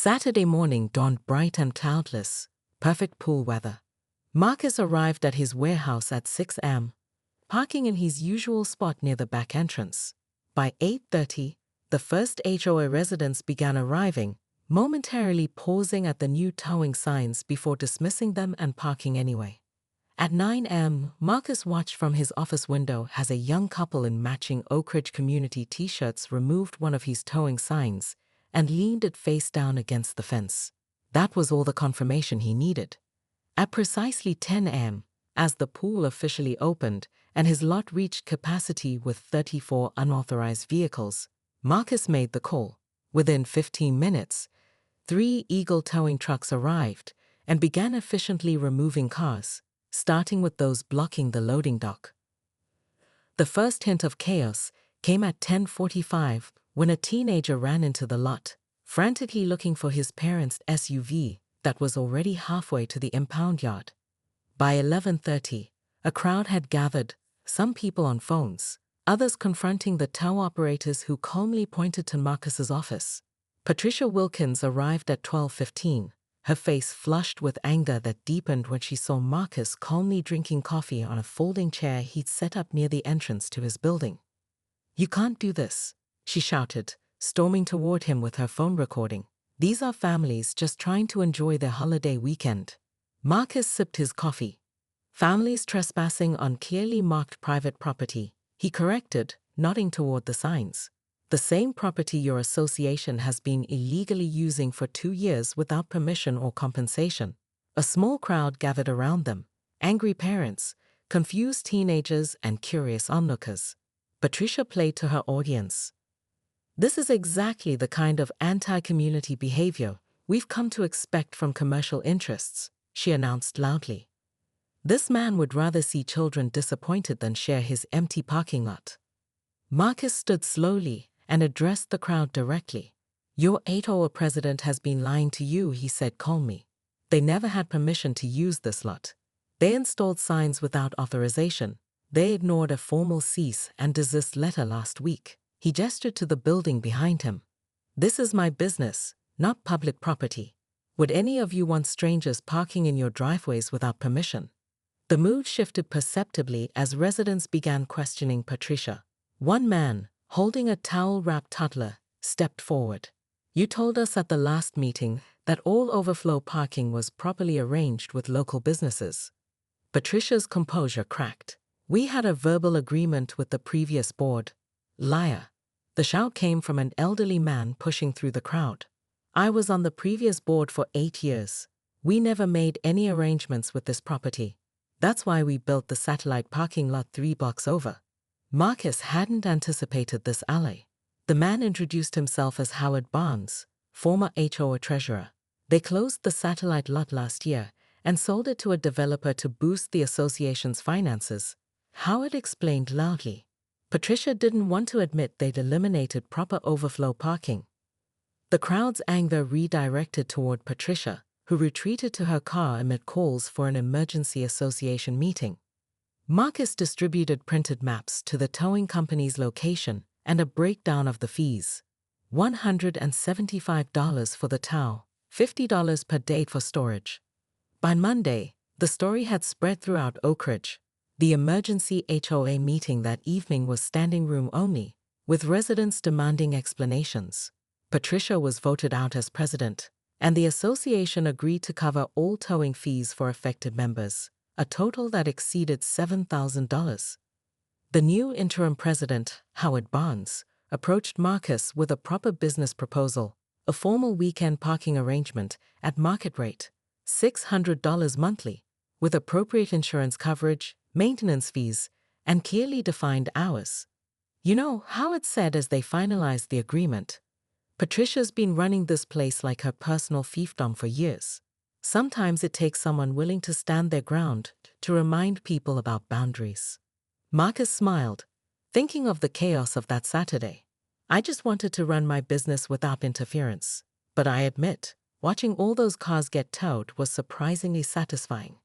Saturday morning dawned bright and cloudless, perfect pool weather. Marcus arrived at his warehouse at 6 a.m., parking in his usual spot near the back entrance. By 8:30, the first HOA residents began arriving, momentarily pausing at the new towing signs before dismissing them and parking anyway. At 9 a.m., Marcus watched from his office window as a young couple in matching Oak Ridge community t-shirts removed one of his towing signs and leaned it face down against the fence. That was all the confirmation he needed. At precisely 10 a.m., as the pool officially opened and his lot reached capacity with 34 unauthorized vehicles, Marcus made the call. Within 15 minutes, 3 Eagle towing trucks arrived and began efficiently removing cars, starting with those blocking the loading dock. The first hint of chaos came at 10:45 when a teenager ran into the lot, frantically looking for his parents' SUV that was already halfway to the impound yard. By 11:30, a crowd had gathered, some people on phones, others confronting the tow operators who calmly pointed to Marcus's office. Patricia Wilkins arrived at 12:15, her face flushed with anger that deepened when she saw Marcus calmly drinking coffee on a folding chair he'd set up near the entrance to his building. "You can't do this," she shouted, storming toward him with her phone recording. "These are families just trying to enjoy their holiday weekend." Marcus sipped his coffee. "Families trespassing on clearly marked private property," he corrected, nodding toward the signs. "The same property your association has been illegally using for 2 years without permission or compensation." A small crowd gathered around them, angry parents, confused teenagers, and curious onlookers. Patricia played to her audience. "This is exactly the kind of anti-community behavior we've come to expect from commercial interests," she announced loudly. "This man would rather see children disappointed than share his empty parking lot." Marcus stood slowly and addressed the crowd directly. "Your HOA president has been lying to you," he said calmly. "They never had permission to use this lot. They installed signs without authorization. They ignored a formal cease and desist letter last week." He gestured to the building behind him. "This is my business, not public property. Would any of you want strangers parking in your driveways without permission?" The mood shifted perceptibly as residents began questioning Patricia. One man, holding a towel-wrapped toddler, stepped forward. "You told us at the last meeting that all overflow parking was properly arranged with local businesses." Patricia's composure cracked. "We had a verbal agreement with the previous board." "Liar." The shout came from an elderly man pushing through the crowd. "I was on the previous board for 8 years. We never made any arrangements with this property. That's why we built the satellite parking lot 3 blocks over." Marcus hadn't anticipated this alley. The man introduced himself as Howard Barnes, former HOA treasurer. "They closed the satellite lot last year and sold it to a developer to boost the association's finances," Howard explained loudly. Patricia didn't want to admit they'd eliminated proper overflow parking. The crowd's anger redirected toward Patricia, who retreated to her car amid calls for an emergency association meeting. Marcus distributed printed maps to the towing company's location and a breakdown of the fees. $175 for the tow, $50 per day for storage. By Monday, the story had spread throughout Oak Ridge. The emergency HOA meeting that evening was standing room only, with residents demanding explanations. Patricia was voted out as president, and the association agreed to cover all towing fees for affected members, a total that exceeded $7,000. The new interim president, Howard Barnes, approached Marcus with a proper business proposal, a formal weekend parking arrangement at market rate, $600 monthly, with appropriate insurance coverage, maintenance fees, and clearly defined hours. "You know," Howard said as they finalized the agreement, "Patricia's been running this place like her personal fiefdom for years. Sometimes it takes someone willing to stand their ground to remind people about boundaries." Marcus smiled, thinking of the chaos of that Saturday. "I just wanted to run my business without interference. But I admit, watching all those cars get towed was surprisingly satisfying."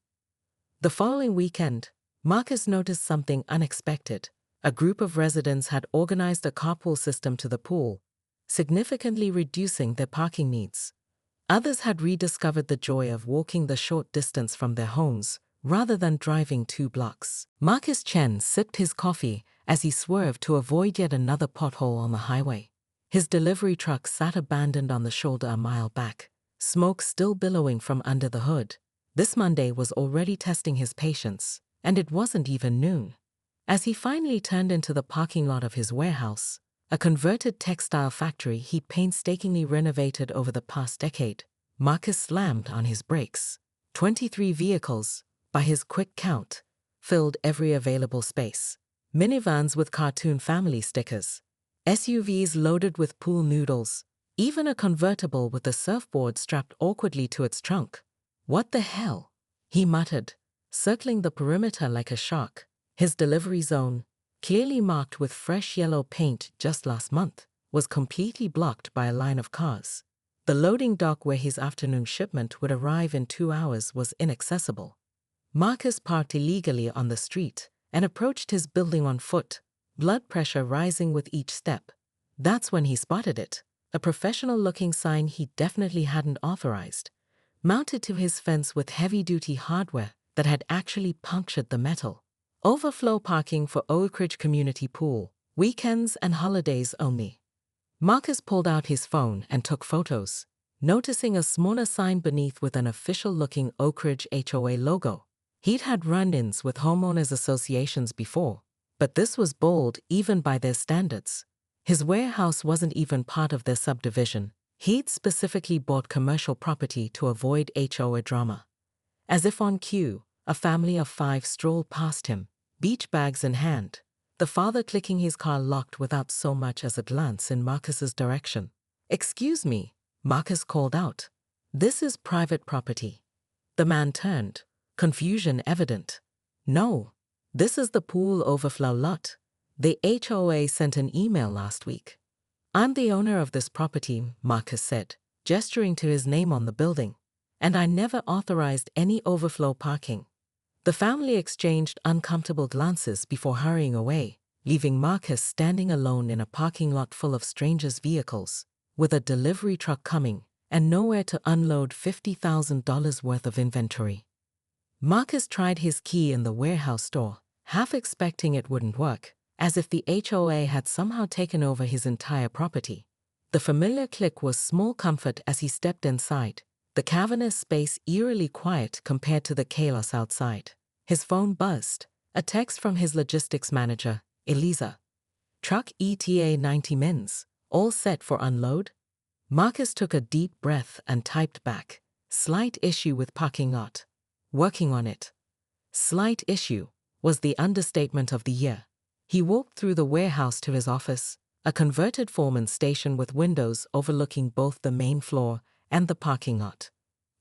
The following weekend, Marcus noticed something unexpected. A group of residents had organized a carpool system to the pool, significantly reducing their parking needs. Others had rediscovered the joy of walking the short distance from their homes rather than driving 2 blocks. Marcus Chen sipped his coffee as he swerved to avoid yet another pothole on the highway. His delivery truck sat abandoned on the shoulder a mile back, smoke still billowing from under the hood. This Monday was already testing his patience, and it wasn't even noon. As he finally turned into the parking lot of his warehouse, a converted textile factory he painstakingly renovated over the past decade, Marcus slammed on his brakes. 23 vehicles, by his quick count, filled every available space. Minivans with cartoon family stickers, SUVs loaded with pool noodles, even a convertible with a surfboard strapped awkwardly to its trunk. "What the hell?" he muttered, circling the perimeter like a shark. His delivery zone, clearly marked with fresh yellow paint just last month, was completely blocked by a line of cars. The loading dock where his afternoon shipment would arrive in 2 hours was inaccessible. Marcus parked illegally on the street and approached his building on foot, blood pressure rising with each step. That's when he spotted it, a professional-looking sign he definitely hadn't authorized, mounted to his fence with heavy-duty hardware that had actually punctured the metal. Overflow parking for Oak Ridge Community Pool, weekends and holidays only. Marcus pulled out his phone and took photos, noticing a smaller sign beneath with an official-looking Oak Ridge HOA logo. He'd had run-ins with homeowners associations before, but this was bold even by their standards. His warehouse wasn't even part of their subdivision. He'd specifically bought commercial property to avoid HOA drama. As if on cue, a family of 5 strolled past him, beach bags in hand, the father clicking his car locked without so much as a glance in Marcus's direction. "Excuse me," Marcus called out. "This is private property." The man turned, confusion evident. "No, this is the pool overflow lot. The HOA sent an email last week." "I'm the owner of this property," Marcus said, gesturing to his name on the building, "and I never authorized any overflow parking." The family exchanged uncomfortable glances before hurrying away, leaving Marcus standing alone in a parking lot full of strangers' vehicles, with a delivery truck coming and nowhere to unload $50,000 worth of inventory. Marcus tried his key in the warehouse door, half expecting it wouldn't work, as if the HOA had somehow taken over his entire property. The familiar click was small comfort as he stepped inside, the cavernous space eerily quiet compared to the chaos outside. His phone buzzed, a text from his logistics manager, Eliza. "Truck ETA 90 mins, all set for unload?" Marcus took a deep breath and typed back, "Slight issue with parking lot. Working on it." Slight issue was the understatement of the year. He walked through the warehouse to his office, a converted foreman's station with windows overlooking both the main floor and the parking lot.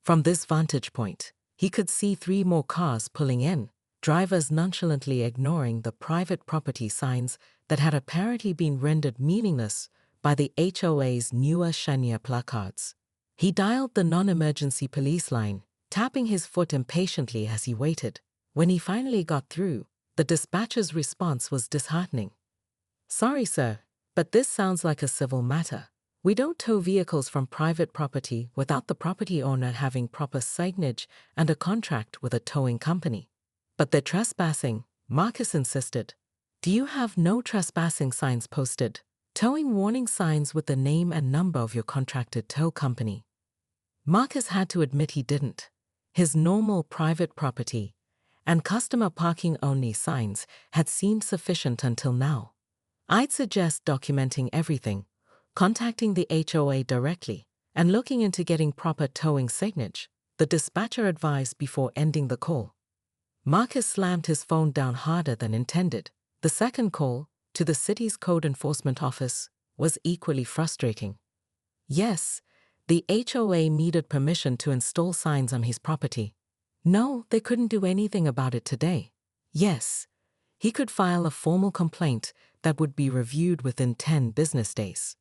From this vantage point, he could see 3 more cars pulling in, drivers nonchalantly ignoring the private property signs that had apparently been rendered meaningless by the HOA's newer, shinier placards. He dialed the non-emergency police line, tapping his foot impatiently as he waited. When he finally got through, the dispatcher's response was disheartening. "Sorry, sir, but this sounds like a civil matter. We don't tow vehicles from private property without the property owner having proper signage and a contract with a towing company." "But they're trespassing," Marcus insisted. "Do you have no trespassing signs posted? Towing warning signs with the name and number of your contracted tow company?" Marcus had to admit he didn't. His normal private property and customer parking only signs had seemed sufficient until now. "I'd suggest documenting everything, contacting the HOA directly, and looking into getting proper towing signage," the dispatcher advised before ending the call. Marcus slammed his phone down harder than intended. The second call, to the city's code enforcement office, was equally frustrating. Yes, the HOA needed permission to install signs on his property. No, they couldn't do anything about it today. Yes, he could file a formal complaint that would be reviewed within 10 business days.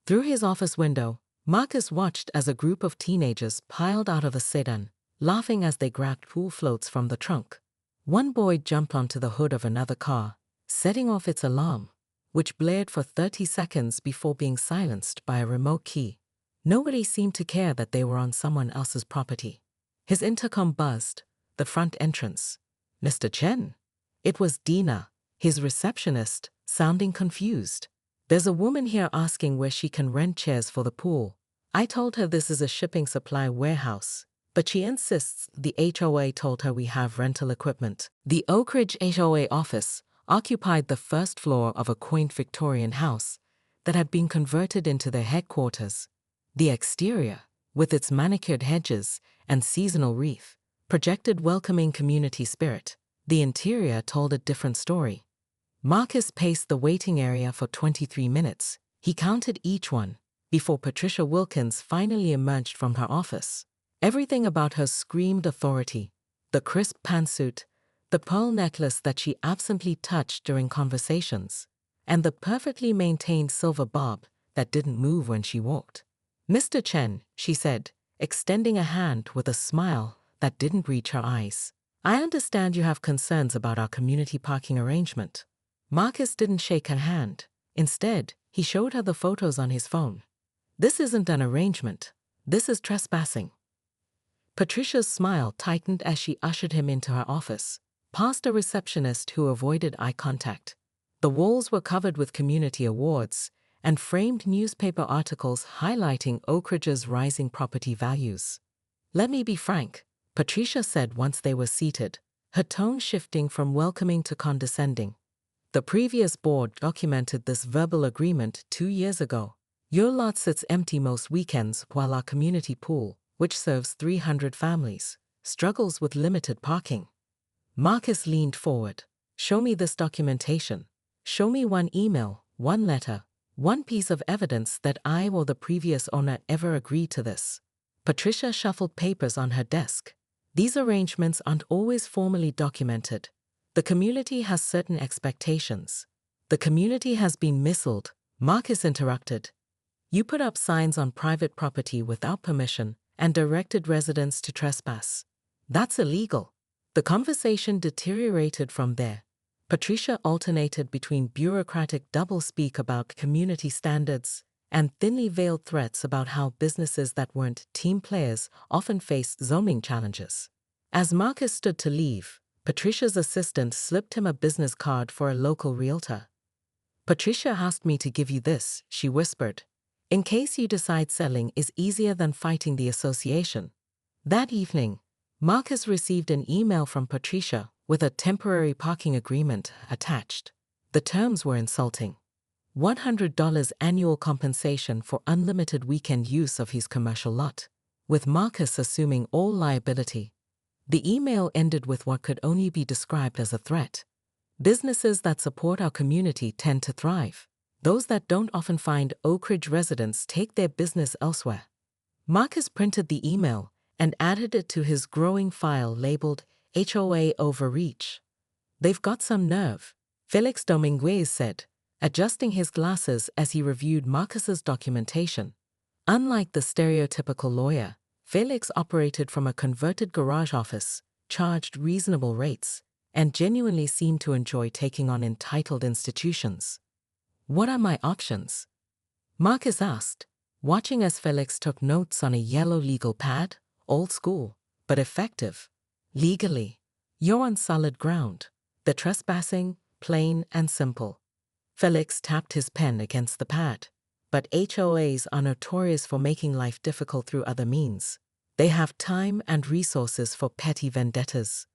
Through his office window, Marcus watched as a group of teenagers piled out of a sedan, laughing as they grabbed pool floats from the trunk. One boy jumped onto the hood of another car, setting off its alarm, which blared for 30 seconds before being silenced by a remote key. Nobody seemed to care that they were on someone else's property. His intercom buzzed, the front entrance. "Mr. Chen?" It was Dina, his receptionist, sounding confused. "There's a woman here asking where she can rent chairs for the pool. I told her this is a shipping supply warehouse, but she insists the HOA told her we have rental equipment." The Oak Ridge HOA office occupied the first floor of a quaint Victorian house that had been converted into their headquarters. The exterior, with its manicured hedges and seasonal wreath, projected welcoming community spirit. The interior told a different story. Marcus paced the waiting area for 23 minutes. He counted each one before Patricia Wilkins finally emerged from her office. Everything about her screamed authority. The crisp pantsuit, the pearl necklace that she absently touched during conversations, and the perfectly maintained silver bob that didn't move when she walked. "Mr. Chen," she said, extending a hand with a smile that didn't reach her eyes. "I understand you have concerns about our community parking arrangement." Marcus didn't shake her hand. Instead, he showed her the photos on his phone. "This isn't an arrangement. This is trespassing." Patricia's smile tightened as she ushered him into her office, past a receptionist who avoided eye contact. The walls were covered with community awards and framed newspaper articles highlighting Oak Ridge's rising property values. "Let me be frank," Patricia said once they were seated, her tone shifting from welcoming to condescending. "The previous board documented this verbal agreement 2 years ago. Your lot sits empty most weekends while our community pool, which serves 300 families, struggles with limited parking." Marcus leaned forward. "Show me this documentation. Show me one email, one letter, one piece of evidence that I or the previous owner ever agreed to this." Patricia shuffled papers on her desk. "These arrangements aren't always formally documented. The community has certain expectations." "The community has been misled," Marcus interrupted. "You put up signs on private property without permission and directed residents to trespass. That's illegal." The conversation deteriorated from there. Patricia alternated between bureaucratic doublespeak about community standards and thinly veiled threats about how businesses that weren't team players often faced zoning challenges. As Marcus stood to leave, Patricia's assistant slipped him a business card for a local realtor. "Patricia asked me to give you this," she whispered, "in case you decide selling is easier than fighting the association." That evening, Marcus received an email from Patricia with a temporary parking agreement attached. The terms were insulting. $100 annual compensation for unlimited weekend use of his commercial lot, with Marcus assuming all liability. The email ended with what could only be described as a threat. "Businesses that support our community tend to thrive. Those that don't often find Oak Ridge residents take their business elsewhere." Marcus printed the email and added it to his growing file labeled HOA Overreach. "They've got some nerve," Felix Dominguez said, adjusting his glasses as he reviewed Marcus's documentation. Unlike the stereotypical lawyer, Felix operated from a converted garage office, charged reasonable rates, and genuinely seemed to enjoy taking on entitled institutions. "What are my options?" Marcus asked, watching as Felix took notes on a yellow legal pad. "Old school, but effective. Legally, you're on solid ground. The trespassing, plain and simple." Felix tapped his pen against the pad. "But HOAs are notorious for making life difficult through other means. They have time and resources for petty vendettas."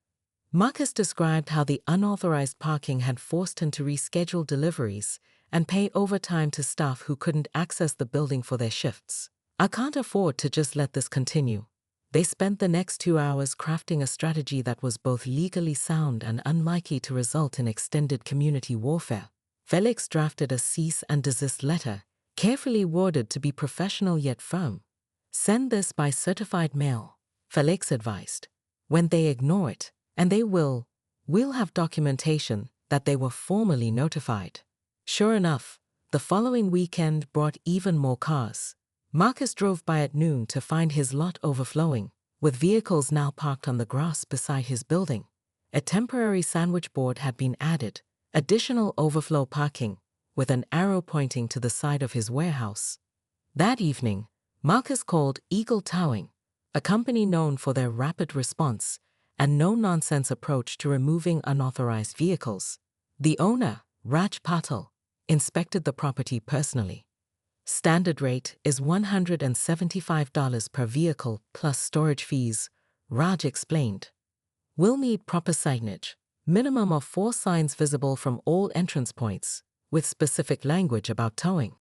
Marcus described how the unauthorized parking had forced him to reschedule deliveries and pay overtime to staff who couldn't access the building for their shifts. "I can't afford to just let this continue." They spent the next 2 hours crafting a strategy that was both legally sound and unlikely to result in extended community warfare. Felix drafted a cease and desist letter, carefully worded to be professional yet firm. "Send this by certified mail," Felix advised. "When they ignore it, and they will, we'll have documentation that they were formally notified." Sure enough, the following weekend brought even more cars. Marcus drove by at noon to find his lot overflowing, with vehicles now parked on the grass beside his building. A temporary sandwich board had been added, additional overflow parking, with an arrow pointing to the side of his warehouse. That evening, Marcus called Eagle Towing, a company known for their rapid response and no-nonsense approach to removing unauthorized vehicles. The owner, Raj Patel, inspected the property personally. Standard rate is $175 per vehicle plus storage fees, Raj explained. We'll need proper signage, minimum of 4 signs visible from all entrance points, with specific language about towing.